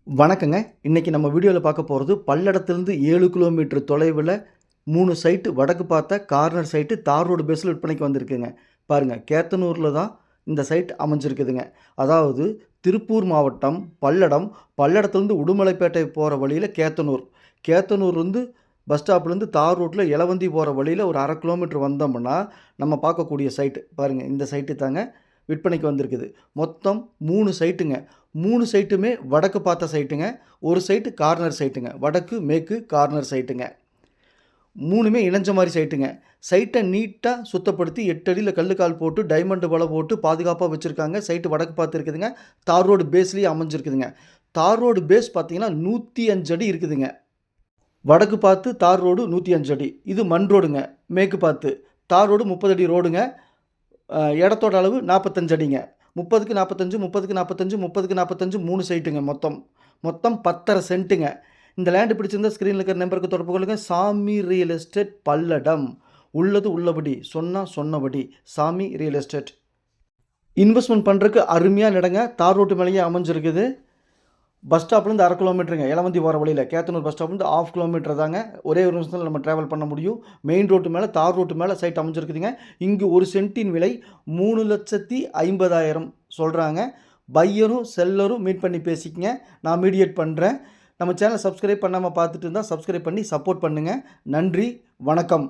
வணக்கங்க. இன்னைக்கு நம்ம வீடியோல பார்க்க போறது பல்லடத்திலிருந்து 7 கிலோமீட்டர் தொலைவுல 3 சைட் வடக்கு பார்த்த கார்னர் சைட் தார் ரோடு பேஸ்ல விற்பனைக்கு வந்திருக்குங்க. பாருங்க, கேத்தனூர்ல தான் இந்த சைட் அமைஞ்சிருக்குதுங்க. அதாவது திருப்பூர் மாவட்டம் பல்லடம், பல்லடத்திலிருந்து உடுமலைப்பேட்டை போற வழியில கேத்தனூர். கேத்தனூர்லேருந்து பஸ் ஸ்டாப்லேருந்து தார் ரோட்ல எலவந்தி போற வழியில ஒரு 1/2 கிலோமீட்டர் வந்தோம்னா, நம்ம பார்க்கக்கூடிய சைட். பாருங்க, இந்த சைட்டு தாங்க விற்பனைக்கு வந்திருக்குது. மொத்தம் 3 சைட்டுங்க. 3 சைட்டுமே வடக்கு பார்த்த சைட்டுங்க. ஒரு சைட்டு கார்னர் சைட்டுங்க. வடக்கு, மேற்கு கார்னர் சைட்டுங்க. 3மே இணைஞ்ச மாரி சைட்டுங்க. சைட்டை நீட்டா சுத்தப்படுத்தி 8 அடியில கல்லுக்கால் போட்டு, டைமண்ட் வலை போட்டு பாதுகாப்பா வச்சிருக்காங்க. சைட்டு வடக்கு பார்த்து இருக்குதுங்க. தார் ரோடு பேஸ்லயே அமைஞ்சிருக்குதுங்க. தார் ரோடு பேஸ் பார்த்தீங்கன்னா 105 அடி இருக்குதுங்க. வடக்கு பார்த்து தார் ரோடு 105 அடி. இது மண் ரோடுங்க. மேற்கு பார்த்து. தார் ரோடு 30 அடி ரோடுங்க. இடத்தோட அளவு 45 அடிங்க. 30க்கு 45, 30க்கு 45, 30க்கு 45 3 சைட்டுங்க மொத்தம். மொத்தம் 10.5 சென்ட்டுங்க. இந்த லேண்ட் பிடிச்சிருந்தா ஸ்க்ரீனில் இருக்கிற நம்பருக்கு தொடர்பு கொள்ளுங்க. சாமி ரியல் எஸ்டேட் பல்லடம். உள்ளது உள்ளபடி, சொன்னா சொன்னபடி. சாமி ரியல் எஸ்டேட். இன்வெஸ்ட்மெண்ட் பண்ணுறதுக்கு அருமையான இடங்க. தார் ரோட்டு மேலேயே அமைஞ்சிருக்குது. பஸ் ஸ்டாப்லேருந்து 1/2 கிலோமீட்டருங்க. எலவந்தி போகிற வழியில் கேத்தனூர் பஸ் ஸ்டாப்லேருந்து 1/2 கிலோமீட்டர் தாங்க. ஒரே ஒரு நிமிஷத்தில் நம்ம ட்ராவல் பண்ண முடியும். மெயின் ரோட்டு மேலே தார் ரோட்டு மேலே சைட் அமைஞ்சிருக்குதுங்க. இங்கு ஒரு சென்ட்டின் விலை 3,50,000 சொல்கிறாங்க. பையரும் செல்லரும் மீட் பண்ணி பேசிக்கங்க. நான் மீடியேட் பண்ணுறேன். நம்ம சேனலை சப்ஸ்கிரைப் பண்ணாமல் பார்த்துட்டு இருந்தால் சப்ஸ்கிரைப் பண்ணி சப்போர்ட் பண்ணுங்கள். நன்றி, வணக்கம்.